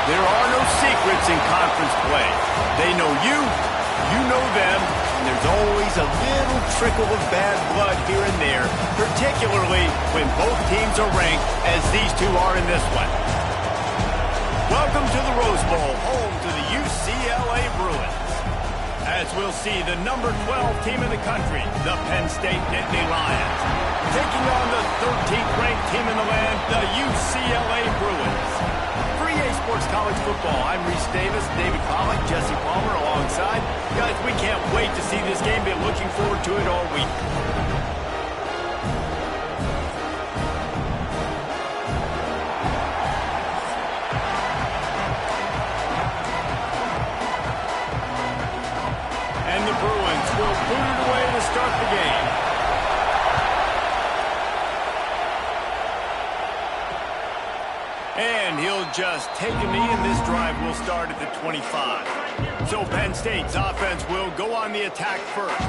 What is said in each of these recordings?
There are no secrets in conference play. They know you, you know them, and there's always a little trickle of bad blood here and there, particularly when both teams are ranked as these two are in this one. Welcome to the Rose Bowl, home to the UCLA Bruins. As we'll see the number 12 team in the country, the Penn State Nittany Lions, taking on the 13th ranked team in the land, the UCLA Bruins. For EA Sports College Football, I'm Reese Davis, David Pollack, Jesse Palmer alongside. Guys, we can't wait to see this game. Been looking forward to it all week. And the Bruins will boot it away to start the game. And he'll just take a knee, and this drive will start at the 25. So Penn State's offense will go on the attack first.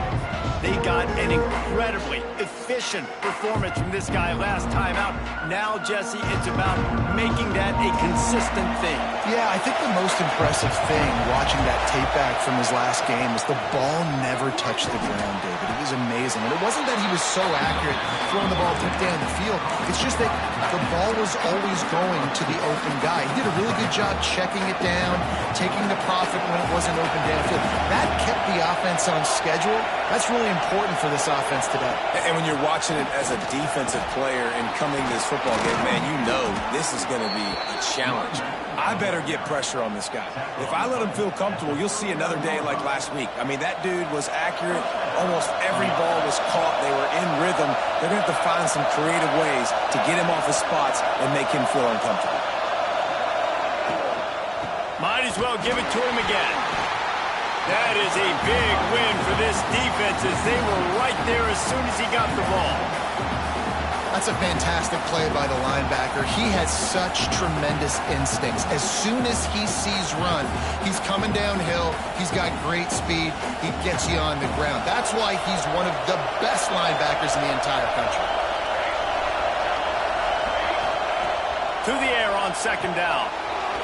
They got an incredibly efficient performance from this guy last time out. Now, Jesse, it's about making that a consistent thing. Yeah, I think the most impressive thing watching that tape back from his last game is the ball never touched the ground, David. It was amazing. And it wasn't that he was so accurate throwing the ball deep down the field. It's just that the ball was always going to the open guy. He did a really good job checking it down, taking the profit when it wasn't open downfield. That kept the offense on schedule. That's really important for this offense today. And when you're watching it as a defensive player and coming to this football game, man, you know this is going to be a challenge. I better get pressure on this guy. If I let him feel comfortable, you'll see another day like last week. I mean, that dude was accurate. Almost every ball was caught. They were in rhythm. They're going to have to find some creative ways to get him off his spots and make him feel uncomfortable. Might as well give it to him again. That is a big win for this defense as they were right there as soon as he got the ball. That's a fantastic play by the linebacker. He has such tremendous instincts. As soon as he sees run, he's coming downhill. He's got great speed. He gets you on the ground. That's why he's one of the best linebackers in the entire country. To the air on second down.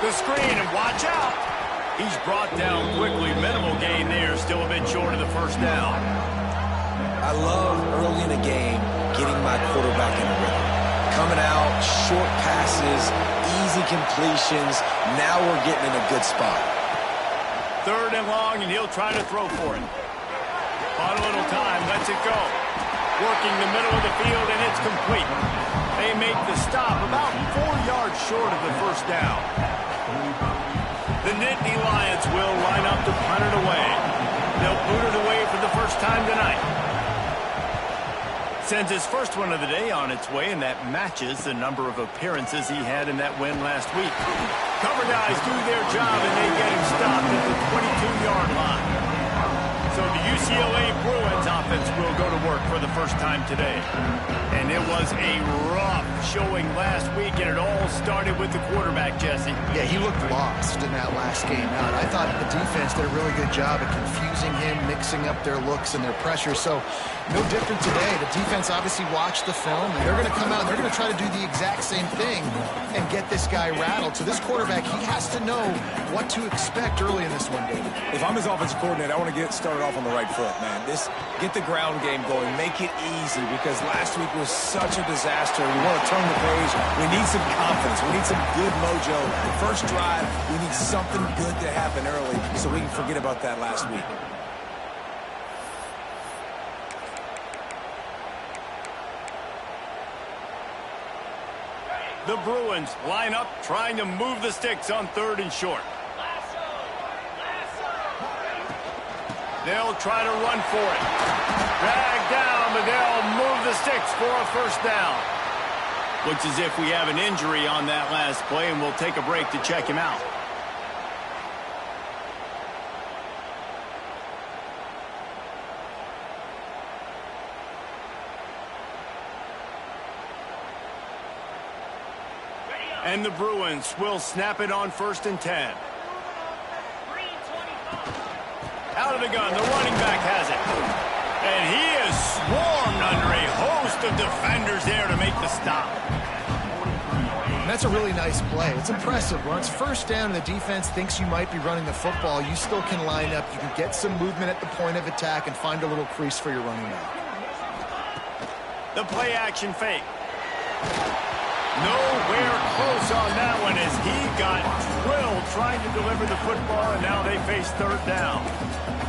The screen, and watch out. He's brought down quickly. Minimal gain there, still a bit short of the first down. I love early in a game getting my quarterback in the rhythm. Coming out, short passes, easy completions. Now we're getting in a good spot. Third and long, and he'll try to throw for it. On a little time, lets it go. Working the middle of the field, and it's complete. They make the stop about 4 yards short of the first down. The Nittany Lions will line up to punt it away. They'll boot it away for the first time tonight. Sends his first one of the day on its way, and that matches the number of appearances he had in that win last week. Cover guys do their job, and they get him stopped at the 22-yard line. So the UCLA Bruins offense will go to work for the first time today. And it was a rough showing last week, and it all started with the quarterback, Jesse. Yeah, he looked lost in that last game out. I thought the defense did a really good job at confusing him, mixing up their looks and their pressure. So no different today. The defense obviously watched the film, and they're going to come out and they're going to try to do the exact same thing and get this guy rattled. So this quarterback, he has to know what to expect early in this one, David. If I'm his offensive coordinator, I want to get started off on the right foot, man. Get the ground game going. Make it easy, because last week was such a disaster. We want to turn the page. We need some confidence. We need some good mojo. First drive, we need something good to happen early so we can forget about that last week. The Bruins line up, trying to move the sticks on third and short. They'll try to run for it. Drag down, but they'll move the sticks for a first down. Looks as if we have an injury on that last play, and we'll take a break to check him out. And the Bruins will snap it on 1st and 10. Out of the gun, the running back has it. And he is swarmed under a host of defenders there to make the stop. And that's a really nice play. It's impressive. When it's first down and the defense thinks you might be running the football, you still can line up. You can get some movement at the point of attack and find a little crease for your running back. The play action fake. Nowhere close on that one as he got drilled trying to deliver the football, and now they face third down.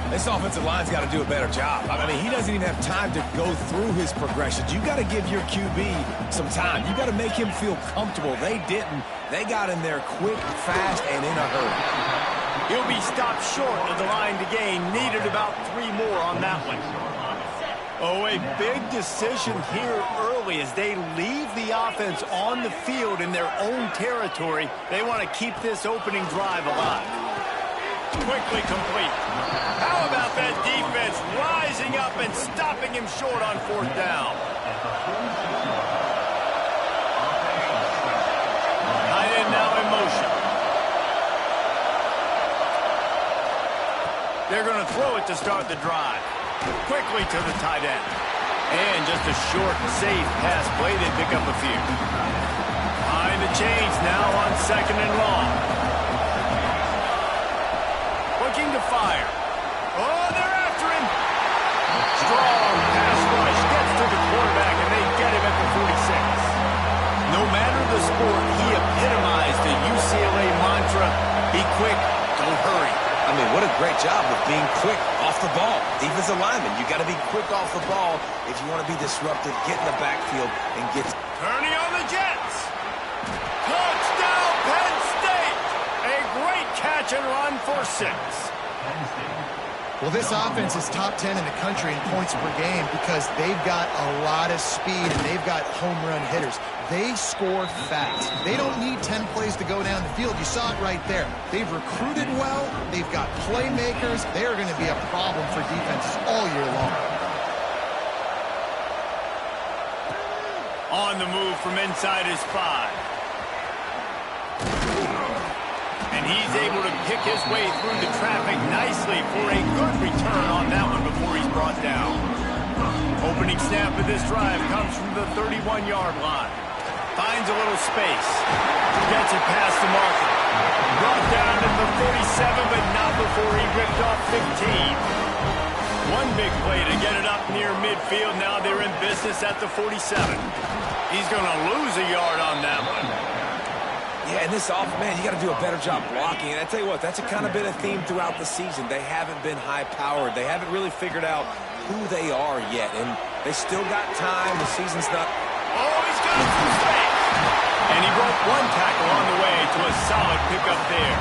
This offensive line's got to do a better job. I mean, he doesn't even have time to go through his progressions. You got to give your QB some time. You got to make him feel comfortable. They didn't. They got in there quick, fast, and in a hurry. He'll be stopped short of the line to gain. Needed about 3 more on that one. Oh, a big decision here early as they leave the offense on the field in their own territory. They want to keep this opening drive alive. Quickly complete. How about that defense rising up and stopping him short on fourth down? Tight end now in motion. They're going to throw it to start the drive. Quickly to the tight end. And just a short, safe pass play. They pick up a few. Behind the chains now on second and long. Looking to fire. Oh, they're after him. Strong pass rush gets to the quarterback, and they get him at the 46. No matter the sport, he epitomized the UCLA mantra, be quick, don't hurry. I mean, what a great job of being quick off the ball. Defensive lineman, you got to be quick off the ball if you want to be disruptive, get in the backfield, and get... Turning on the Jets. Touchdown, Penn State. A great catch and run for 6. Well, this offense is top 10 in the country in points per game because they've got a lot of speed and they've got home run hitters. They score fast. They don't need 10 plays to go down the field. You saw it right there. They've recruited well. They've got playmakers. They are going to be a problem for defenses all year long. On the move from inside his 5. And he's able to pick his way through the traffic nicely for a good return on that one before he's brought down. Opening snap of this drive comes from the 31-yard line. Finds a little space. Gets it past the marker. Brought down to the 47, but not before he ripped off 15. One big play to get it up near midfield. Now they're in business at the 47. He's going to lose a yard on that one. Yeah, and this man, you got to do a better job blocking. And I tell you what, that's kind of been a theme throughout the season. They haven't been high-powered. They haven't really figured out who they are yet. And they still got time. The season's not... Oh, he's got it through space. And he broke one tackle on the way to a solid pickup there.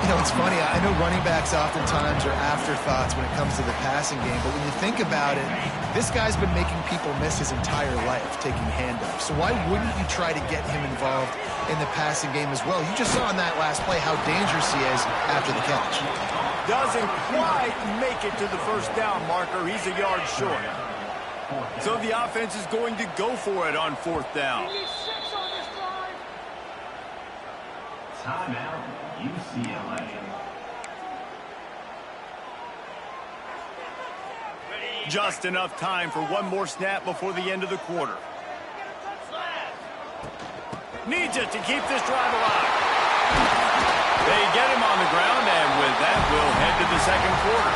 You know, it's funny. I know running backs oftentimes are afterthoughts when it comes to the passing game, but when you think about it, this guy's been making people miss his entire life taking handoffs. So why wouldn't you try to get him involved in the passing game as well? You just saw in that last play how dangerous he is after the catch. Doesn't quite make it to the first down marker. He's a yard short. So the offense is going to go for it on fourth down. Timeout, UCLA. Just enough time for one more snap before the end of the quarter. Needs it to keep this drive alive. They get him on the ground, and with that, we'll head to the second quarter.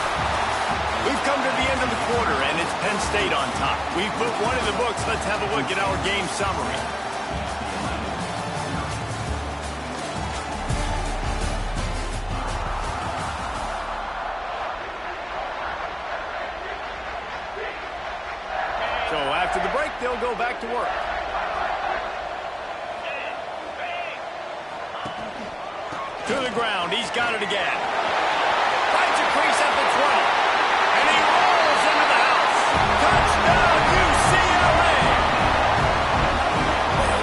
We've come to the end of the quarter, and it's Penn State on top. We've put one in the books. Let's have a look at our game summary. So after the break, they'll go back to work. To the ground. He's got it again. Finds a crease at the 20. And he rolls into the house. Touchdown, UCLA!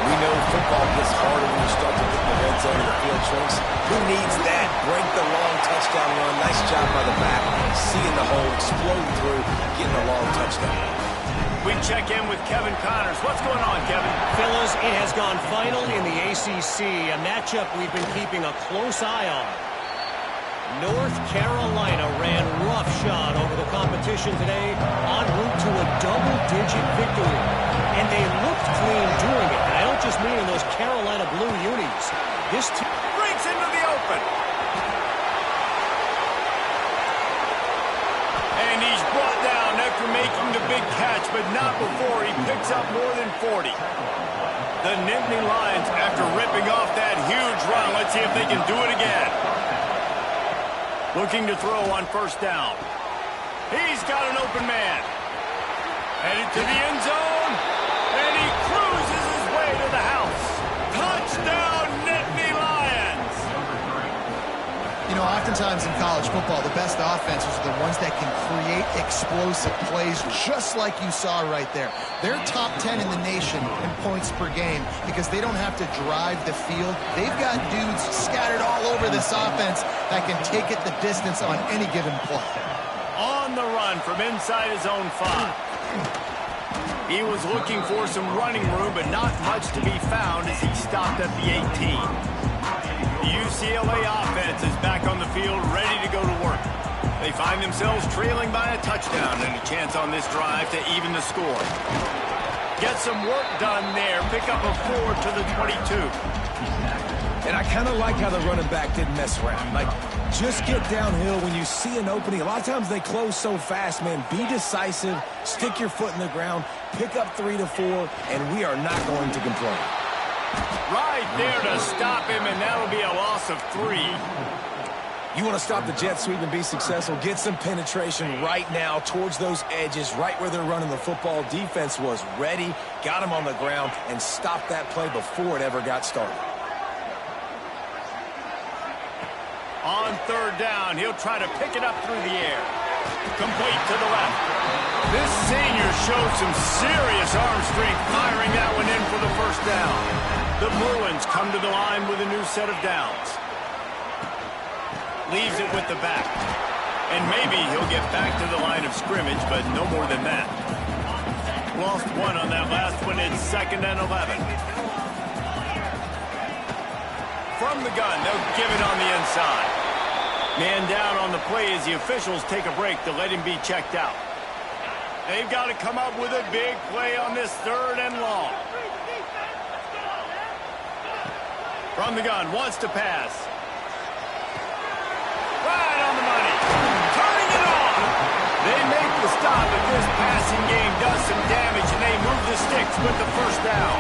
We know football gets harder when you start to get in the red zone and the field shrinks. Who needs that? Break the long touchdown run. Nice job by the back. Seeing the hole, explode through, getting a long touchdown. We check in with Kevin Connors. What's going on, Kevin? Fellas, it has gone final in the ACC, a matchup we've been keeping a close eye on. North Carolina ran roughshod over the competition today, en route to a double-digit victory. And they looked clean doing it. And I don't just mean in those Carolina of blue unis. This breaks into the open. And he's brought down after making the big catch, but not before he picks up more than 40. The Nittany Lions, after ripping off that huge run, let's see if they can do it again. Looking to throw on first down. He's got an open man. Headed to the end zone, and he cruises his way to the house. Touchdown, Nittany Lions! You know, oftentimes in college football, the best offenses are the ones that can create explosive plays, just like you saw right there. They're top 10 in the nation in points per game because they don't have to drive the field. They've got dudes scattered all over this offense that can take it the distance on any given play. On the run from inside his own 5. He was looking for some running room, but not much to be found as he stopped at the 18. The UCLA offense is back on the field, ready to go to work. They find themselves trailing by a touchdown and a chance on this drive to even the score. Get some work done there. Pick up a 4 to the 22. And I kind of like how the running back didn't mess around. Like, just get downhill when you see an opening. A lot of times they close so fast, man. Be decisive, stick your foot in the ground, pick up 3 to 4, and we are not going to complain. Right there to stop him, and that'll be a loss of 3. You want to stop the jet sweep and be successful, get some penetration right now towards those edges, right where they're running the football. Defense was ready, got him on the ground, and stopped that play before it ever got started. On third down, he'll try to pick it up through the air. Complete to the left. This senior showed some serious arm strength firing that one in for the first down. The Bruins come to the line with a new set of downs. Leaves it with the back. And maybe he'll get back to the line of scrimmage, but no more than that. Lost 1 on that last one. It's 2nd and 11. From the gun, they'll give it on the inside. Man down on the play as the officials take a break to let him be checked out. They've got to come up with a big play on this 3rd and long. From the gun, wants to pass. Right on the money. Turning it on. They make the stop, but this passing game does some damage, and they move the sticks with the first down.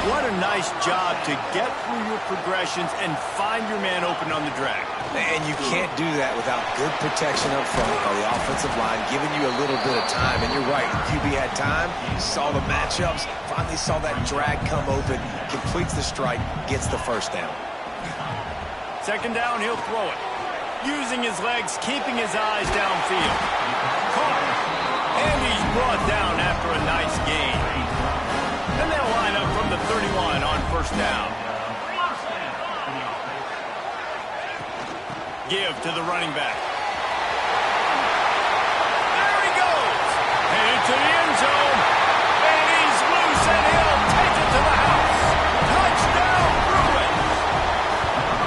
What a nice job to get through your progressions and find your man open on the drag. And you can't do that without good protection up front by the offensive line, giving you a little bit of time. And you're right, QB had time, saw the matchups, finally saw that drag come open, completes the strike, gets the first down. 2nd down, he'll throw it. Using his legs, keeping his eyes downfield. Caught. And he's brought down after a nice gain. And they'll line up from the 31 on first down. Give to the running back. There he goes. Headed to the end zone. And he's loose, and he'll take it to the house. Touchdown, Bruins.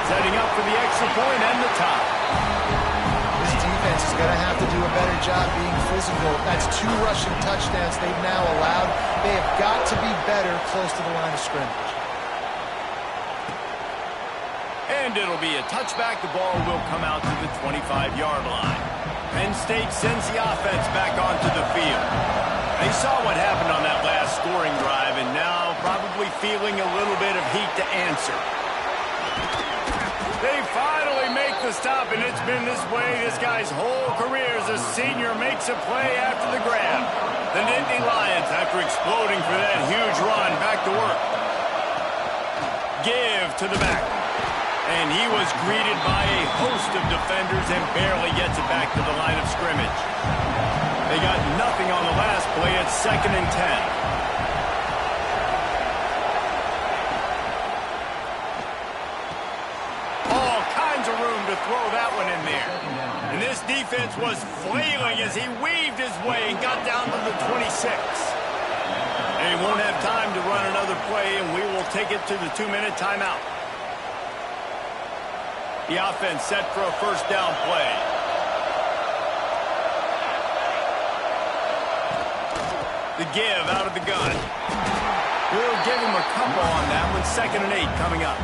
Setting up for the extra point and the tie. This defense is going to have to do a better job being physical. That's 2 rushing touchdowns they've now allowed. They have got to be better close to the line of scrimmage. And it'll be a touchback. The ball will come out to the 25-yard line. Penn State sends the offense back onto the field. They saw what happened on that last scoring drive, and now probably feeling a little bit of heat to answer. They finally make the stop, and it's been this way this guy's whole career as a senior makes a play after the grab. The Nittany Lions, after exploding for that huge run, back to work. Give to the back. And he was greeted by a host of defenders and barely gets it back to the line of scrimmage. They got nothing on the last play. It's 2nd and 10. All kinds of room to throw that one in there. And this defense was flailing as he weaved his way and got down to the 26. And he won't have time to run another play, and we will take it to the 2-minute timeout. The offense set for a first down play. The give out of the gun. He'll give him a couple on that one. 2nd and 8 coming up.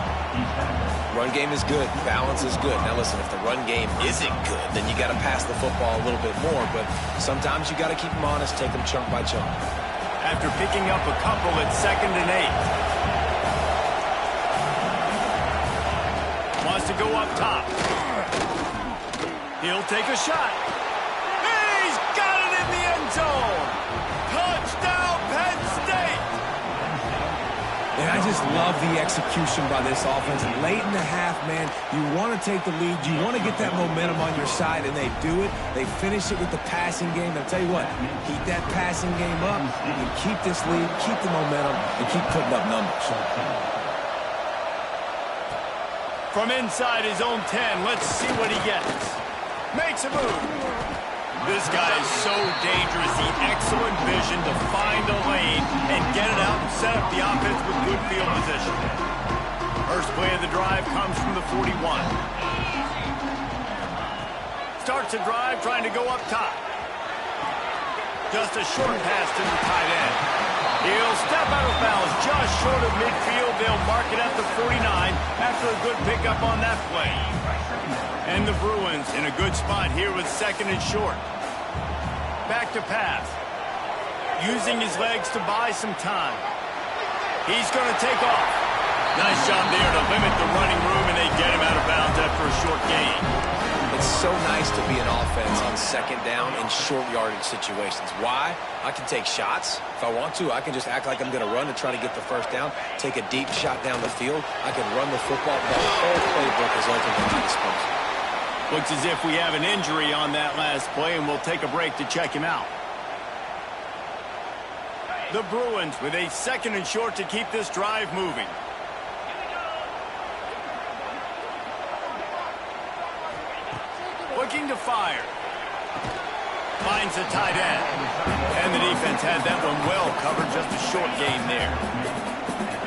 Run game is good. Balance is good. Now, listen, if the run game isn't good, then you got to pass the football a little bit more. But sometimes you got to keep them honest, take them chunk by chunk. After picking up a couple at 2nd and 8. Wants to go up top. He'll take a shot. He's got it in the end zone. Touchdown, Penn State. And I just love the execution by this offense. Late in the half, man, you want to take the lead. You want to get that momentum on your side, and they do it. They finish it with the passing game. I'll tell you what, keep that passing game up. You can keep this lead, keep the momentum, and keep putting up numbers. From inside his own 10, let's see what he gets. Makes a move. This guy is so dangerous. The excellent vision to find a lane and get it out and set up the offense with good field position. First play of the drive comes from the 41. Starts a drive trying to go up top. Just a short pass to the tight end. He'll step out of bounds just short of midfield. They'll mark it at the 49 after a good pickup on that play. And the Bruins in a good spot here with 2nd and short. Back to pass. Using his legs to buy some time. He's going to take off. Nice job there to limit the running room, and they get him out of bounds after a short gain. It's so nice to be an offense on 2nd down in short yardage situations. Why? I can take shots. If I want to, I can just act like I'm going to run to try to get the first down, take a deep shot down the field. I can run the football. The whole playbook is open at my disposal. Looks as if we have an injury on that last play, and we'll take a break to check him out. The Bruins with a 2nd and short to keep this drive moving. Looking to fire. Finds the tight end. And the defense had that one well covered, just a short gain there.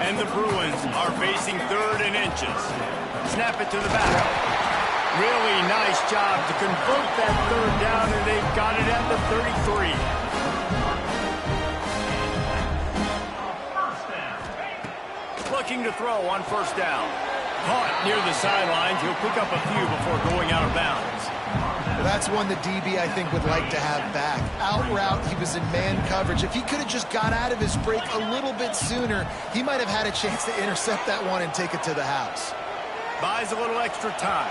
And the Bruins are facing 3rd and inches. Snap it to the back. Really nice job to convert that 3rd down, and they've got it at the 33. Looking to throw on 1st down. Caught near the sidelines. He'll pick up a few before going out of bounds. Well, that's one the DB, I think, would like to have back. Out route, he was in man coverage. If he could have just got out of his break a little bit sooner, he might have had a chance to intercept that one and take it to the house. Buys a little extra time.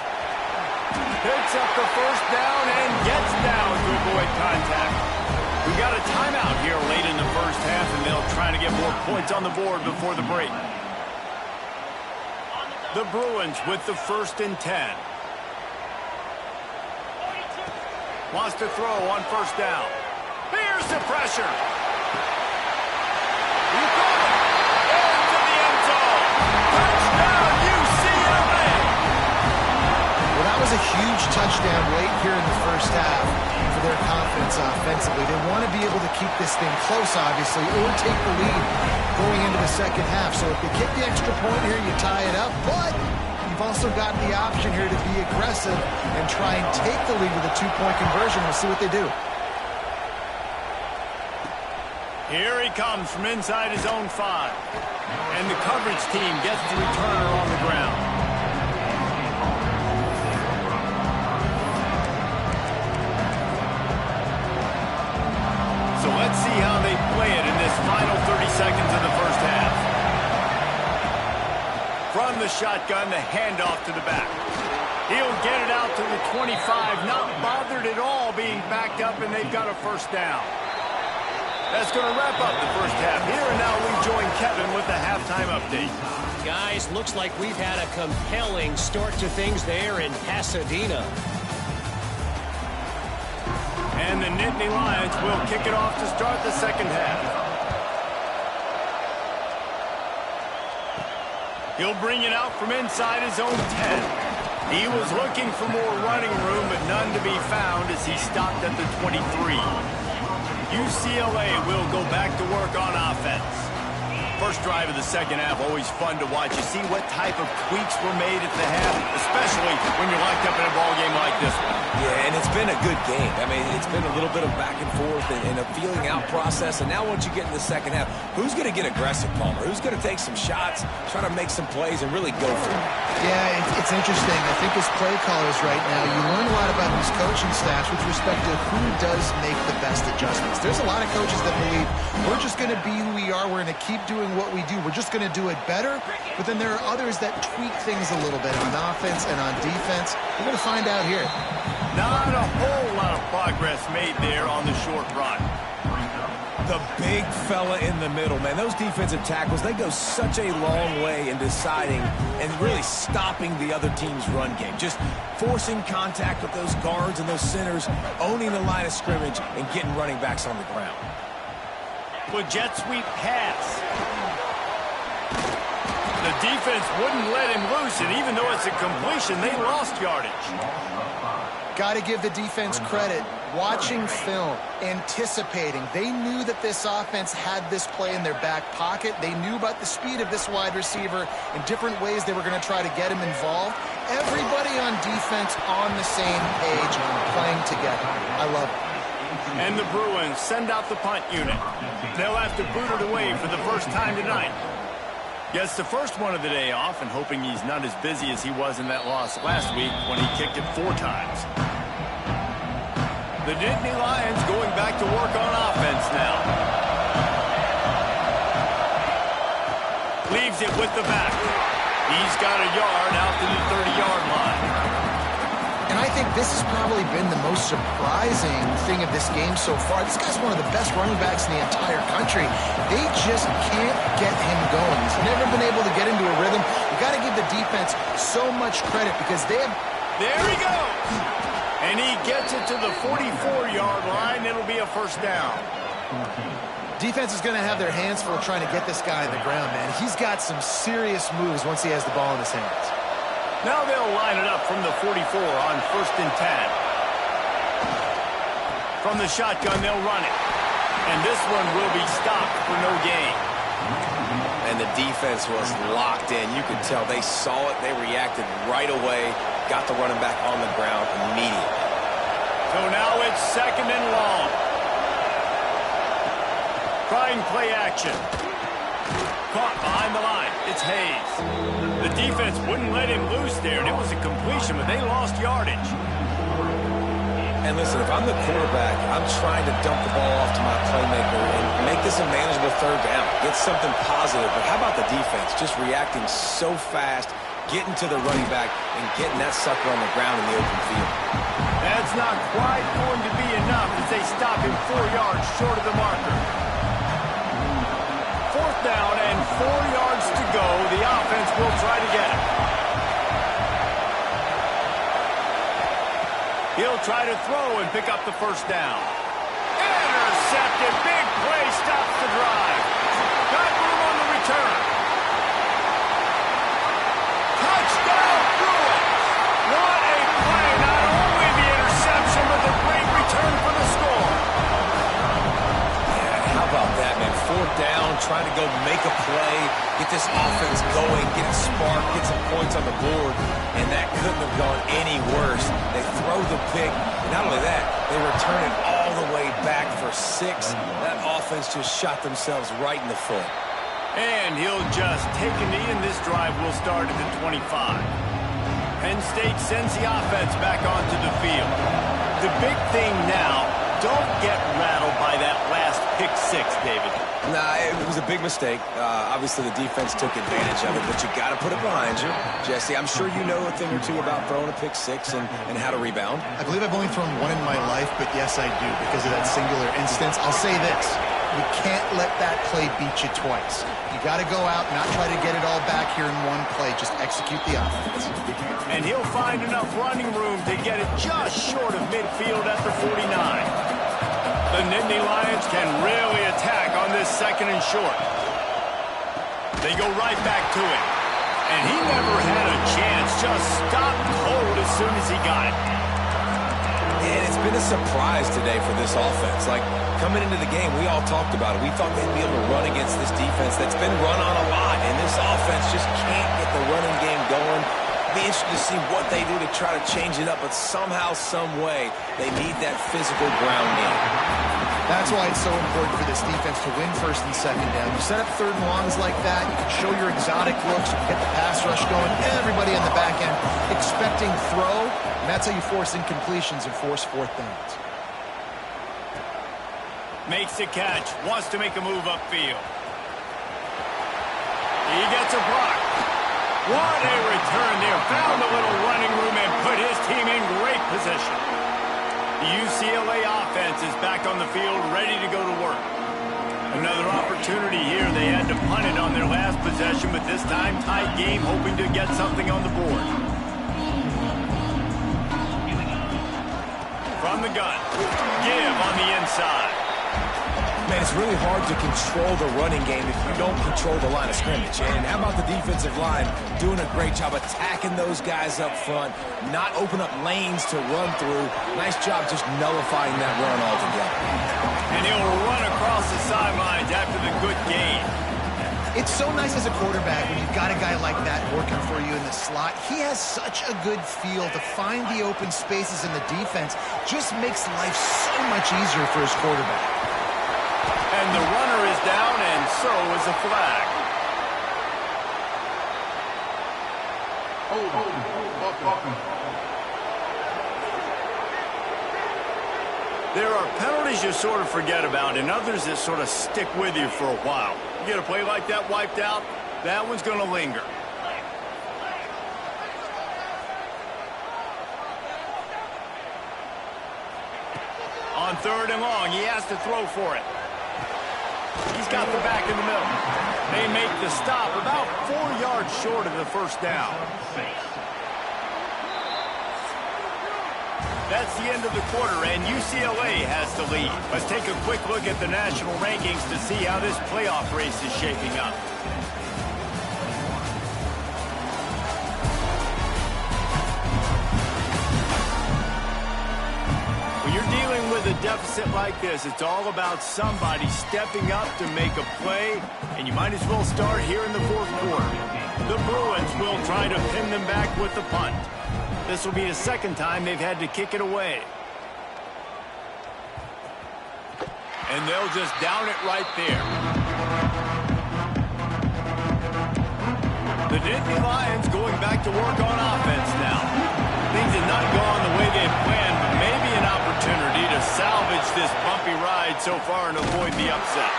Picks up the 1st down and gets down to avoid contact. We got a timeout here late in the 1st half, and they'll try to get more points on the board before the break. The Bruins with the 1st and 10. Wants to throw on 1st down. Here's the pressure. He got it. Into the end zone. Touchdown, UCLA. Well, that was a huge touchdown late here in the 1st half for their confidence offensively. They want to be able to keep this thing close, obviously, or take the lead going into the 2nd half. So if they kick the extra point here, you tie it up. But you've also got the option here to be aggressive and try and take the lead with a 2-point conversion. We'll see what they do. Here he comes from inside his own 5. And the coverage team gets the returner on the ground. So let's see how they play it in this final 30 seconds of the 1st half. From the shotgun, the handoff to the back. He'll get it out to the 25, not bothered at all being backed up, and they've got a 1st down. That's going to wrap up the 1st half. Here and now we join Kevin with the halftime update. Guys, looks like we've had a compelling start to things there in Pasadena. And the Nittany Lions will kick it off to start the 2nd half. He'll bring it out from inside his own 10. He was looking for more running room, but none to be found as he stopped at the 23. UCLA will go back to work on offense. First drive of the second half, always fun to watch. You see what type of tweaks were made at the half, especially when you're locked up in a ball game like this one. Yeah, and it's been a good game. I mean, it's been a little bit of back and forth and a feeling out process. And now once you get in the second half, who's going to get aggressive, Palmer? Who's going to take some shots, try to make some plays, and really go for it? Yeah, it's interesting. I think as play callers right now, you learn a lot about these coaching staffs with respect to who does make the best adjustments. There's a lot of coaches that believe we're just going to be who we are. We're going to keep doing what we do. We're just going to do it better. But then there are others that tweak things a little bit on offense and on defense. We're going to find out here. Not a whole lot of progress made there on the short run. The big fella in the middle, man. Those defensive tackles, they go such a long way in deciding and really stopping the other team's run game. Just forcing contact with those guards and those centers, owning the line of scrimmage, and getting running backs on the ground. With jet sweep pass. The defense wouldn't let him loose, and even though it's a completion, they lost yardage. Got to give the defense credit. Watching film, anticipating. They knew that this offense had this play in their back pocket. They knew about the speed of this wide receiver and different ways they were going to try to get him involved. Everybody on defense on the same page, playing together. I love it. And the Bruins send out the punt unit. They'll have to boot it away for the first time tonight. Gets the first one of the day off and hoping he's not as busy as he was in that loss last week when he kicked it 4 times. The Nittany Lions going back to work on offense now. Leaves it with the back. He's got a yard out to the 30-yard line. And I think this has probably been the most surprising thing of this game so far. This guy's one of the best running backs in the entire country. They just can't get him going. He's never been able to get into a rhythm. You got to give the defense so much credit because they have... There he goes. And he gets it to the 44-yard line. It'll be a first down. Defense is going to have their hands full trying to get this guy on the ground, man. He's got some serious moves once he has the ball in his hands. Now they'll line it up from the 44 on 1st and 10. From the shotgun, they'll run it. And this one will be stopped for no gain. And the defense was locked in. You could tell they saw it. They reacted right away. Got the running back on the ground immediately. So now it's 2nd and long. Trying play action. Caught behind the line. It's Hayes. The defense wouldn't let him loose there, and it was a completion, but they lost yardage. And listen, if I'm the quarterback, I'm trying to dump the ball off to my playmaker and make this a manageable 3rd down. Get something positive. But how about the defense? Just reacting so fast, getting to the running back, and getting that sucker on the ground in the open field. That's not quite going to be enough as they stop him 4 yards short of the marker. 4th down and 4 yards to go. The offense will try to get him. He'll try to throw and pick up the first down. Intercepted. Big play stops the drive. Got room on the return. Touchdown Bruins. What a play. Not only the interception, but the great return for the score. How about that, man? 4th down, trying to go make a play, get this offense going, get a spark, get some points on the board, and that couldn't have gone any worse. They throw the pick. Not only that, they return it all the way back for 6. That offense just shot themselves right in the foot. And he'll just take a knee, and this drive will start at the 25. Penn State sends the offense back onto the field. The big thing now, don't get rattled by that last pick 6, David. Nah, it was a big mistake. Obviously, the defense took advantage of it, but you got to put it behind you. Jesse, I'm sure you know a thing or two about throwing a pick 6 and how to rebound. I believe I've only thrown one in my life, but yes, I do because of that singular instance. I'll say this. You can't let that play beat you twice. You got to go out, not try to get it all back here in one play. Just execute the offense. And he'll find enough running room to get it just short of midfield at the 49. The Nittany Lions can really attack on this 2nd and short. They go right back to him. And he never had a chance. Just stopped cold as soon as he got it. And it's been a surprise today for this offense. Like, coming into the game, we all talked about it. We thought they'd be able to run against this defense that's been run on a lot, and this offense just can't get the running game going. Be interested to see what they do to try to change it up, but somehow, some way, they need that physical ground game. That's why it's so important for this defense to win first and second down. You set up third and longs like that, you can show your exotic looks, you can get the pass rush going, everybody on the back end expecting throw, and that's how you force incompletions and force fourth downs. Makes the catch, wants to make a move upfield. He gets a block. What a return there. Found a little running room and put his team in great position. The UCLA offense is back on the field, ready to go to work. Another opportunity here. They had to punt it on their last possession, but this time tight game, hoping to get something on the board. From the gun. Give on the inside. Man, it's really hard to control the running game if you don't control the line of scrimmage. And how about the defensive line doing a great job attacking those guys up front, not open up lanes to run through. Nice job just nullifying that run altogether. And he'll run across the sidelines after the good gain. It's so nice as a quarterback when you've got a guy like that working for you in the slot. He has such a good feel to find the open spaces in the defense. Just makes life so much easier for his quarterback. And the runner is down, and so is a flag. There are penalties you sort of forget about, and others that sort of stick with you for a while. You get a play like that wiped out, that one's going to linger. On third and long, he has to throw for it. He's got the back in the middle. They make the stop about 4 yards short of the first down. That's the end of the quarter, and UCLA has the lead. Let's take a quick look at the national rankings to see how this playoff race is shaping up. When you're dealing with a deficit like this, it's all about somebody stepping up to make a play, and you might as well start here in the fourth quarter. The Bruins will try to pin them back with the punt. This will be the second time they've had to kick it away. And they'll just down it right there. The Nittany Lions going back to work on offense now. Things have not gone the way they had planned, but maybe an opportunity to salvage this bumpy ride so far and avoid the upset.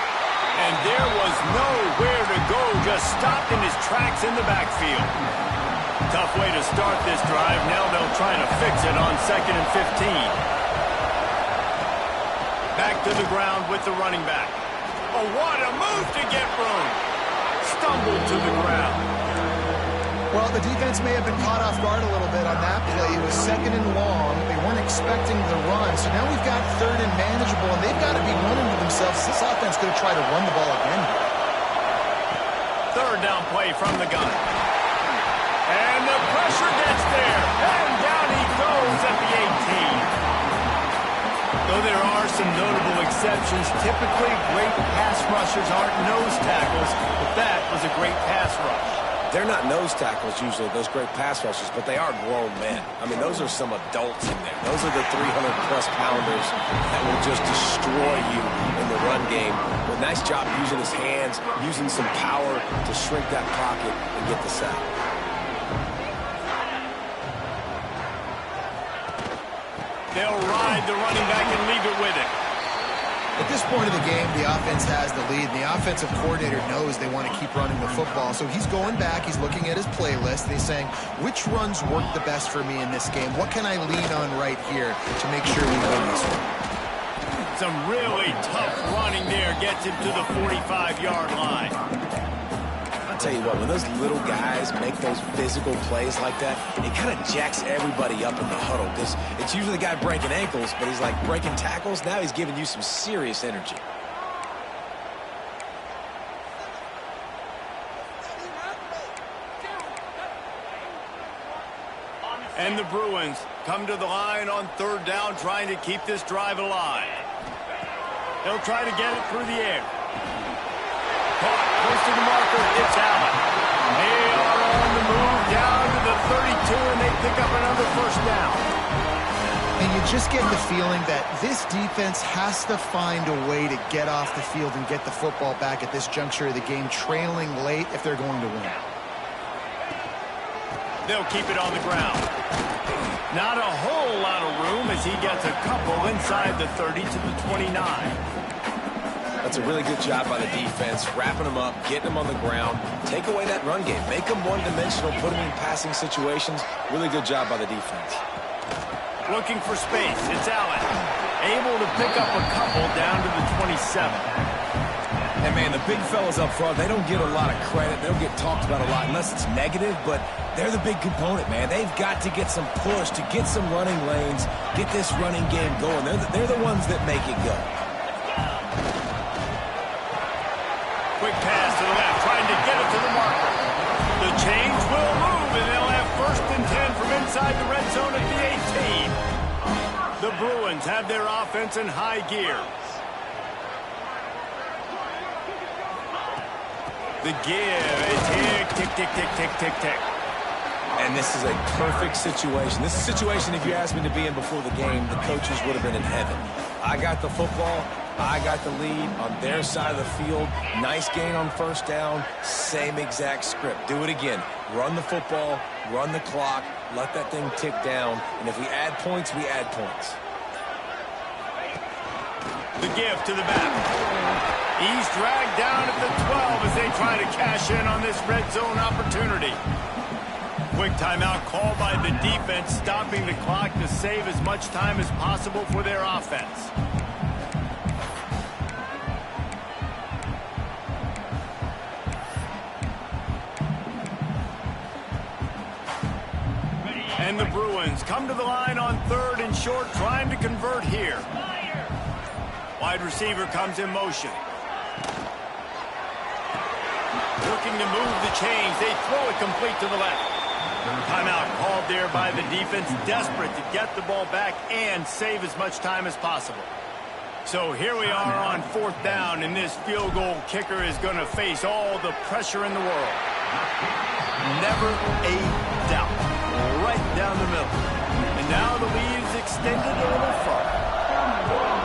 And there was nowhere to go, just stopped in his tracks in the backfield. Tough way to start this drive. Now they'll try to fix it on 2nd and 15. Back to the ground with the running back. Oh, what a move to get room. Stumbled to the ground. Well, the defense may have been caught off guard a little bit on that play. It was 2nd and long. They weren't expecting the run. So now we've got 3rd and manageable, and they've got to be running to themselves. This offense going to try to run the ball again. 3rd down play from the gun. And the pressure gets there. And down he goes at the 18. Though there are some notable exceptions, typically great pass rushers aren't nose tackles, but that was a great pass rush. They're not nose tackles usually, those great pass rushers, but they are grown men. I mean, those are some adults in there. Those are the 300-plus pounders that will just destroy you in the run game. But nice job using his hands, using some power to shrink that pocket and get the sack. They'll ride the running back and leave it with it. At this point of the game, the offense has the lead, and the offensive coordinator knows they want to keep running the football. So he's going back, he's looking at his playlist, and he's saying, which runs work the best for me in this game? What can I lean on right here to make sure we win this one? Some really tough running there gets him to the 45-yard line. I'll tell you what, when those little guys make those physical plays like that, it kind of jacks everybody up in the huddle because it's usually the guy breaking ankles, but he's like breaking tackles. Now he's giving you some serious energy. And the Bruins come to the line on third down, trying to keep this drive alive. They'll try to get it through the air. Caught, close to the marker, it's Allen. They are on the move down to the 32, and they pick up another first down. And you just get the feeling that this defense has to find a way to get off the field and get the football back at this juncture of the game, trailing late if they're going to win. They'll keep it on the ground. Not a whole lot of room as he gets a couple inside the 30 to the 29. That's a really good job by the defense, wrapping them up, getting them on the ground. Take away that run game. Make them one-dimensional, put them in passing situations. Really good job by the defense. Looking for space. It's Allen. Able to pick up a couple down to the 27. And, man, the big fellas up front, they don't get a lot of credit. They don't get talked about a lot unless it's negative, but they're the big component, man. They've got to get some push, to get some running lanes, get this running game going. They're the ones that make it go. Quick pass to the left, trying to get it to the marker. The change will move, and they'll have 1st and 10 from inside the red zone at the 18. The Bruins have their offense in high gear. The give, it's tick, tick, tick, tick, tick, tick, tick. And this is a perfect situation. This is a situation, if you asked me to be in before the game, the coaches would have been in heaven. I got the football. I got the lead on their side of the field. Nice gain on first down. Same exact script. Do it again. Run the football, run the clock, let that thing tick down. And if we add points, we add points. The give to the back. He's dragged down at the 12 as they try to cash in on this red zone opportunity. Quick timeout called by the defense, stopping the clock to save as much time as possible for their offense. And the Bruins come to the line on 3rd and short, trying to convert here. Wide receiver comes in motion. Looking to move the chains. They throw it complete to the left. Timeout called there by the defense, desperate to get the ball back and save as much time as possible. So here we are on 4th down, and this field goal kicker is going to face all the pressure in the world. Never a doubt. Right down the middle. And now the lead is extended a little further.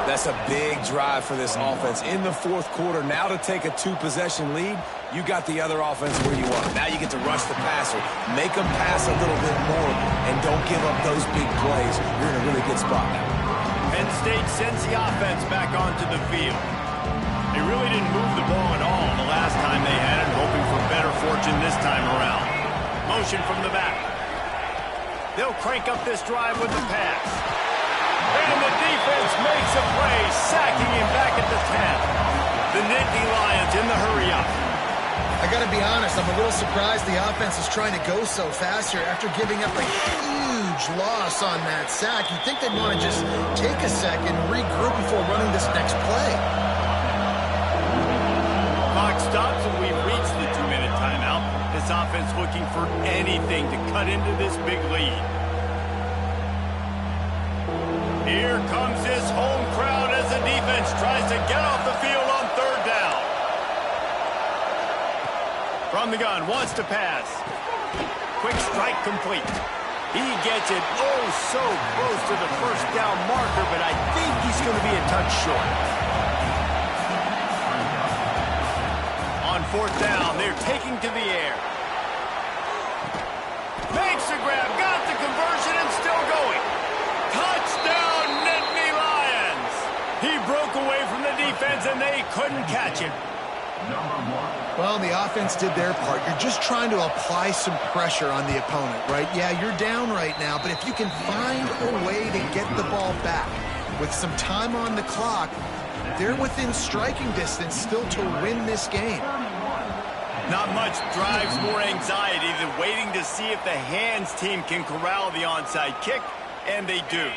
That's a big drive for this offense in the 4th quarter. Now to take a 2-possession lead, you got the other offense where you want. Now you get to rush the passer, make them pass a little bit more, and don't give up those big plays. You're in a really good spot now. Penn State sends the offense back onto the field. They really didn't move the ball at all the last time they had it, hoping for better fortune this time around. Motion from the back. They'll crank up this drive with the pass. And the defense makes a play, sacking him back at the 10. The Nittany Lions in the hurry-up. I got to be honest, I'm a little surprised the offense is trying to go so fast here after giving up a huge loss on that sack. You'd think they'd want to just take a second, regroup before running this next play. Clock stops and we've reached the 2-minute timeout. This offense looking for anything to cut into this big lead. Here comes this home crowd as the defense tries to get off the field on 3rd down. From the gun, wants to pass. Quick strike complete. He gets it oh so close to the first down marker, but I think he's going to be a touch short. On 4th down, they're taking to the air. Makes the grab, got the conversion, and still going. Touchdown, Nittany Lions! He broke away from the defense, and they couldn't catch him. Well, the offense did their part. You're just trying to apply some pressure on the opponent, right? Yeah, you're down right now, but if you can find a way to get the ball back with some time on the clock, they're within striking distance still to win this game. Not much drives more anxiety than waiting to see if the hands team can corral the onside kick, and they do.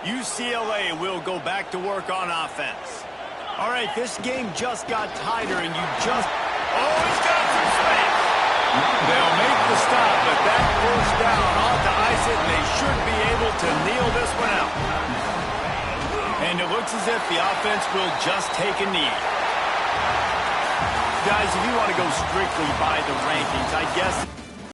UCLA will go back to work on offense. All right, this game just got tighter, and you just... Oh, he's got some space. They'll make the stop, but that first down ought to ice it, and they to kneel this one out. And it looks as if the offense will just take a knee. Guys, if you want to go strictly by the rankings, I guess